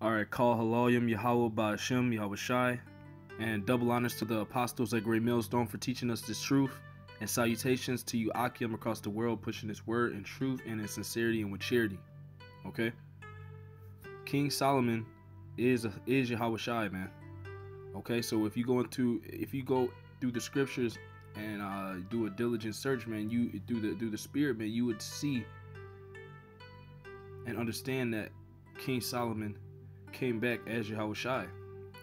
Alright, call Haloyim Yahweh Ba'Shem Yahawashi, and double honors to the apostles at Great Millstone for teaching us this truth, and salutations to you Akim across the world pushing this word in truth and in sincerity and with charity. Okay? King Solomon is Yahawashi, man. Okay, so if you go through the scriptures and do a diligent search, man, you through the spirit, man, you would see and understand that King Solomon came back as Yahawashi,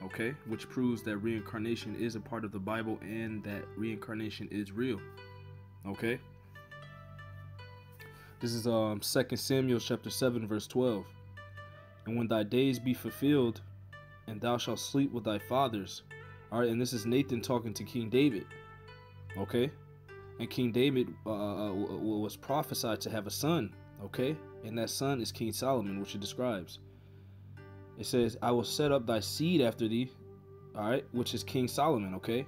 okay, which proves that reincarnation is a part of the Bible and that reincarnation is real. Okay, this is 2 Samuel chapter 7 verse 12. And when thy days be fulfilled and thou shalt sleep with thy fathers. All right, and this is Nathan talking to King David. Okay, and King David was prophesied to have a son. Okay, and that son is King Solomon, which it describes. It says, I will set up thy seed after thee, all right, which is King Solomon, okay,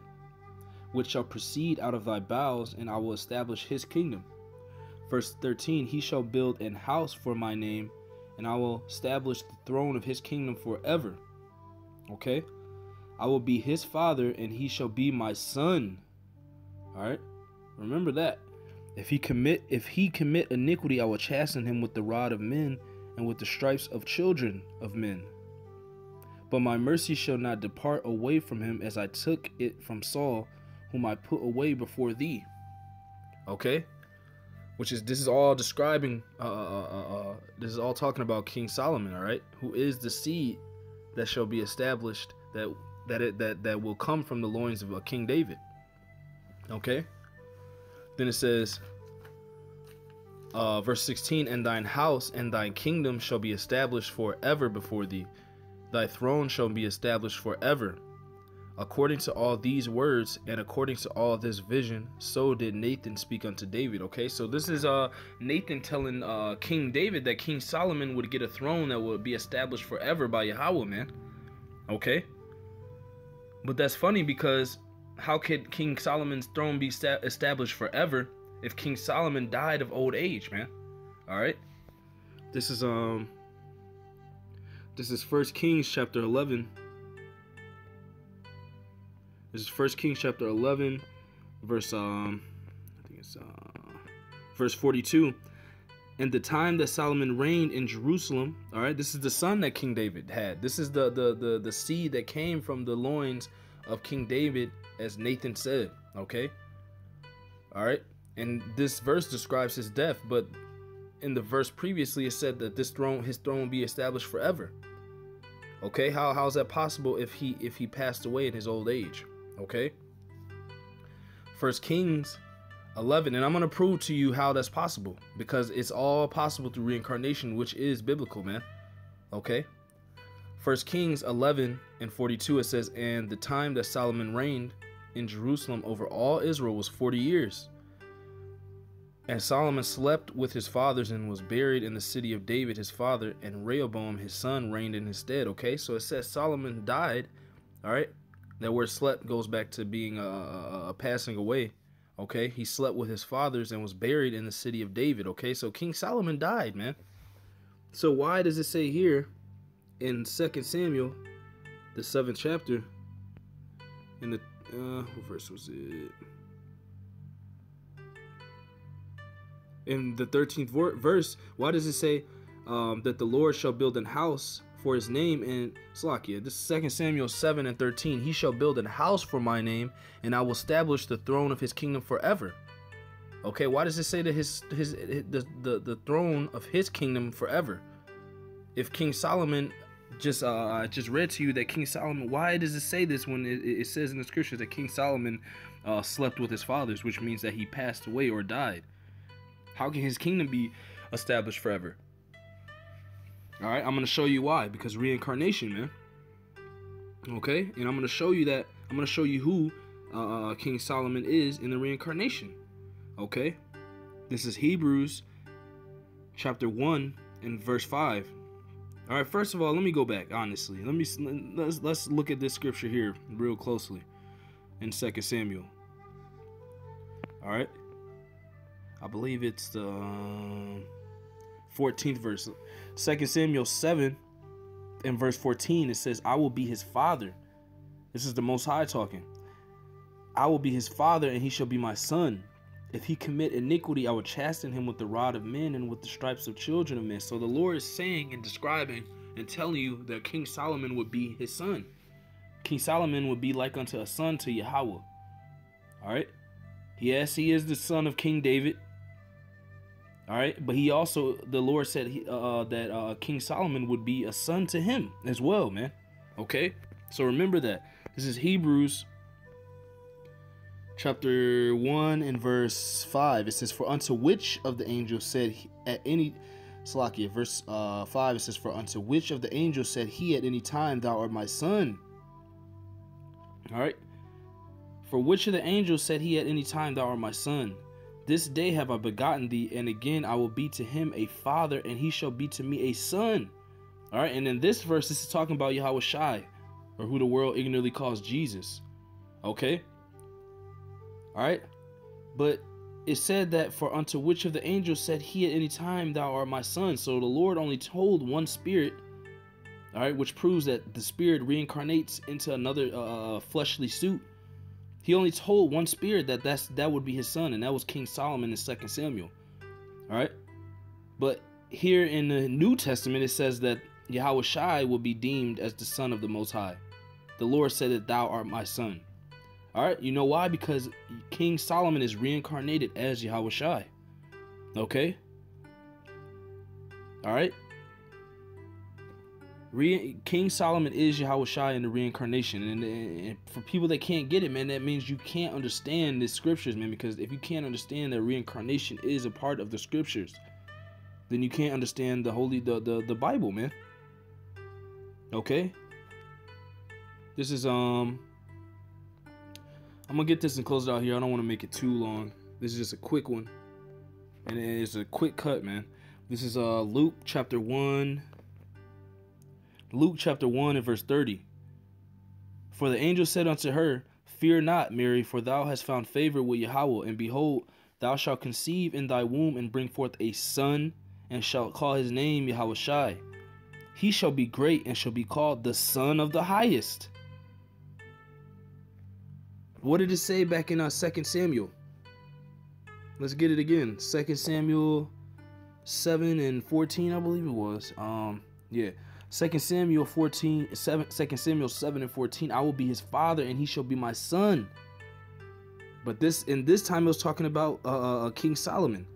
which shall proceed out of thy bowels, and I will establish his kingdom. Verse 13, he shall build an house for my name, and I will establish the throne of his kingdom forever. Okay, I will be his father, and he shall be my son. All right, remember that. If he commit iniquity, I will chasten him with the rod of men and with the stripes of children of men. But my mercy shall not depart away from him, as I took it from Saul, whom I put away before thee. Okay, this is all describing this is all talking about King Solomon, all right, who is the seed that shall be established, that will come from the loins of King David. Okay, then it says verse 16, and thine house and thine kingdom shall be established forever before thee. Thy throne shall be established forever. According to all these words and according to all this vision, so did Nathan speak unto David. Okay, so this is Nathan telling King David that King Solomon would get a throne that would be established forever by Yahweh, man. Okay, but that's funny, because how could King Solomon's throne be established forever if King Solomon died of old age, man? All right, this is 1 Kings chapter 11. This is 1 Kings chapter 11, verse verse 42. And the time that Solomon reigned in Jerusalem, all right, this is the son that King David had. This is the seed that came from the loins of King David, as Nathan said. Okay, all right, and this verse describes his death, but in the verse previously it said that his throne will be established forever. Okay, how is that possible if he passed away in his old age? Okay, 1 Kings 11, and I'm going to prove to you how that's possible, because it's all possible through reincarnation, which is biblical, man. Okay, 1 Kings 11 and 42, it says, and the time that Solomon reigned in Jerusalem over all Israel was 40 years. And Solomon slept with his fathers and was buried in the city of David his father, and Rehoboam his son reigned in his stead. Okay, so it says Solomon died. All right, that word slept goes back to being a passing away. Okay, he slept with his fathers and was buried in the city of David. Okay, so King Solomon died, man. So why does it say here in 2 Samuel, the 7th chapter, in the what verse was it? In the 13th verse, why does it say that the Lord shall build an house for his name? In Slakia, this is 2 Samuel 7 and 13. He shall build an house for my name, and I will establish the throne of his kingdom forever. Okay, why does it say that the throne of his kingdom forever? If King Solomon, I just read to you that King Solomon, why does it say this when it says in the scriptures that King Solomon slept with his fathers, which means that he passed away or died? How can his kingdom be established forever? All right, I'm going to show you why. Because reincarnation, man. Okay, and I'm going to show you that. I'm going to show you who King Solomon is in the reincarnation. Okay, this is Hebrews chapter 1 and verse 5. All right, first of all, let me go back. Honestly, let's look at this scripture here real closely in 2 Samuel. All right. I believe it's the 14th verse. 2 Samuel 7 in verse 14, it says, I will be his father. This is the Most High talking. I will be his father, and he shall be my son. If he commit iniquity, I will chasten him with the rod of men and with the stripes of children of men. So the Lord is saying and describing and telling you that King Solomon would be his son. King Solomon would be like unto a son to Yahweh. All right. Yes, he is the son of King David. All right. But he also, the Lord said that King Solomon would be a son to him as well, man. Okay. So remember that. This is Hebrews chapter 1 and verse 5. It says, for unto which of the angels said at any, Salakia, verse 5, it says, for unto which of the angels said he at any time, thou art my son? All right. For which of the angels said he at any time, thou art my son? This day have I begotten thee, and again I will be to him a father, and he shall be to me a son. All right. And in this verse, this is talking about Yahawashi, or who the world ignorantly calls Jesus. Okay. All right. But it said that for unto which of the angels said he at any time, thou art my son. So the Lord only told one spirit. All right, which proves that the spirit reincarnates into another fleshly suit. He only told one spirit that would be his son, and that was King Solomon in 2 Samuel. All right, but here in the New Testament, it says that Yahawashi will be deemed as the son of the Most High. The Lord said that thou art my son. All right, you know why? Because King Solomon is reincarnated as Yahawashi. Okay. All right. King Solomon is Yahawashi in the reincarnation, and for people that can't get it, man, that means you can't understand the scriptures, man. Because if you can't understand that reincarnation is a part of the scriptures, then you can't understand the Bible, man. Okay. This is I'm gonna get this and close it out here. I don't want to make it too long. This is just a quick one, and it's a quick cut, man. This is Luke chapter 1. Luke chapter 1 and verse 30. For the angel said unto her, fear not, Mary, for thou hast found favor with Yahweh, and behold, thou shalt conceive in thy womb and bring forth a son, and shalt call his name Yahawashi. He shall be great and shall be called the Son of the Highest. What did it say back in 2 Samuel? Let's get it again. 2 Samuel 7 and 14, I believe it was. Yeah. 2 Samuel 7 and 14. I will be his father, and he shall be my son. But this time it was talking about King Solomon.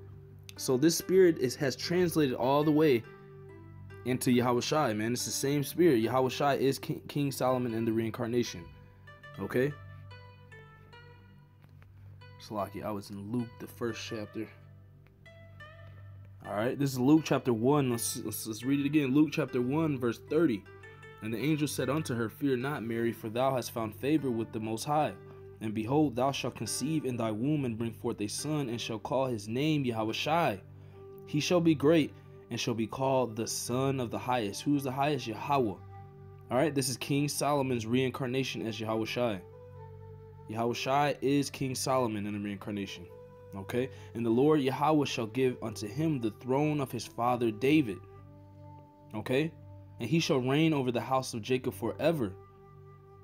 So this spirit has translated all the way into Yahawashi, man. It's the same spirit. Yahawashi is King Solomon in the reincarnation. Okay. Salaki, I was in Luke, the first chapter. All right, this is Luke chapter 1. Let's read it again. Luke chapter 1, verse 30. And the angel said unto her, fear not, Mary, for thou hast found favor with the Most High. And behold, thou shalt conceive in thy womb and bring forth a son, and shall call his name Yahawashi. He shall be great and shall be called the Son of the Highest. Who is the highest? Yahweh. All right, this is King Solomon's reincarnation as Yahawashi. Yahawashi is King Solomon in the reincarnation. Okay, and the Lord Yahweh shall give unto him the throne of his father David. Okay, and he shall reign over the house of Jacob forever.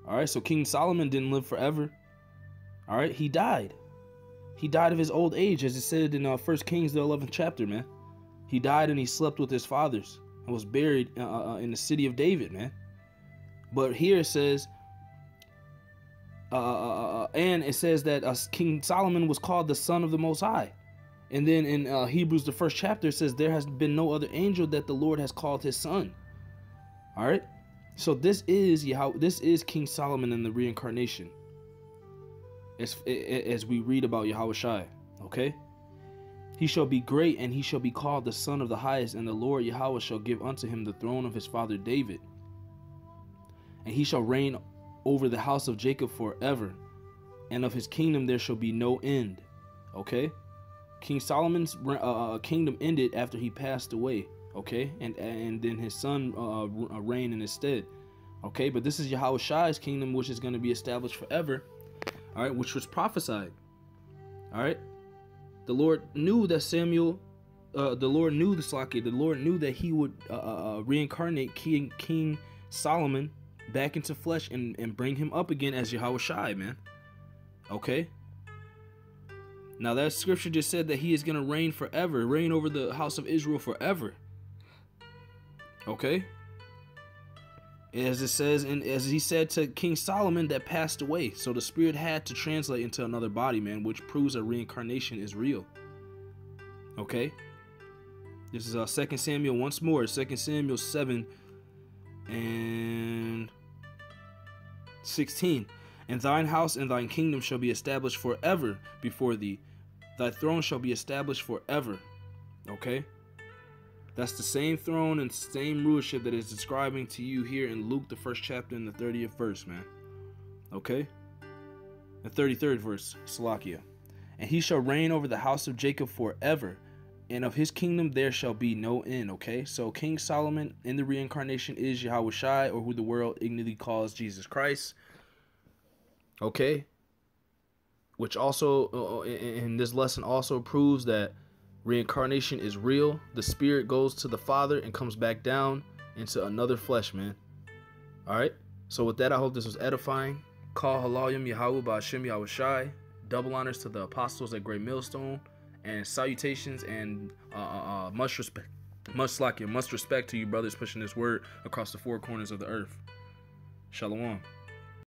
All right, so King Solomon didn't live forever. All right, he died. He died of his old age, as it said in 1 Kings, the 11th chapter, man. He died and he slept with his fathers and was buried in the city of David, man. But here it says, and it says that King Solomon was called the Son of the Most High. And then in Hebrews, the first chapter, it says there has been no other angel that the Lord has called his son. All right. So this is King Solomon in the reincarnation. As we read about Yahawashi. Okay. He shall be great, and he shall be called the Son of the Highest, and the Lord Yahweh shall give unto him the throne of his father David. And he shall reign over the house of Jacob forever, and of his kingdom there shall be no end. Okay, King Solomon's kingdom ended after he passed away. Okay, and then his son reigned in his stead. Okay, but this is Yahawashi's kingdom, which is going to be established forever. All right, which was prophesied. All right, the Lord knew that Samuel the Lord knew the Slakia. The Lord knew that He would reincarnate King Solomon back into flesh and bring him up again as Yahawashi, man. Okay. Now that scripture just said that He is gonna reign forever, reign over the house of Israel forever. Okay. As it says, and as He said to King Solomon that passed away. So the spirit had to translate into another body, man, which proves that reincarnation is real. Okay. This is 2 Samuel once more. 2 Samuel 7 and 16. And thine house and thine kingdom shall be established forever before thee. Thy throne shall be established forever. Okay. That's the same throne and same rulership that is describing to you here in Luke, the 1st chapter and the 30th verse, man. Okay? The 33rd verse, Salakia. And he shall reign over the house of Jacob forever, and of his kingdom there shall be no end. Okay? So King Solomon in the reincarnation is Yahawashi, or who the world ignorantly calls Jesus Christ. Okay? Which also, in this lesson, also proves that reincarnation is real. The spirit goes to the Father and comes back down into another flesh, man. Alright? So with that, I hope this was edifying. Call Halayim Yahweh Ba'Shem Yahawashi. Double honors to the apostles at Great Millstone. And salutations and much respect. Much respect to you brothers pushing this word across the four corners of the earth. Shalom.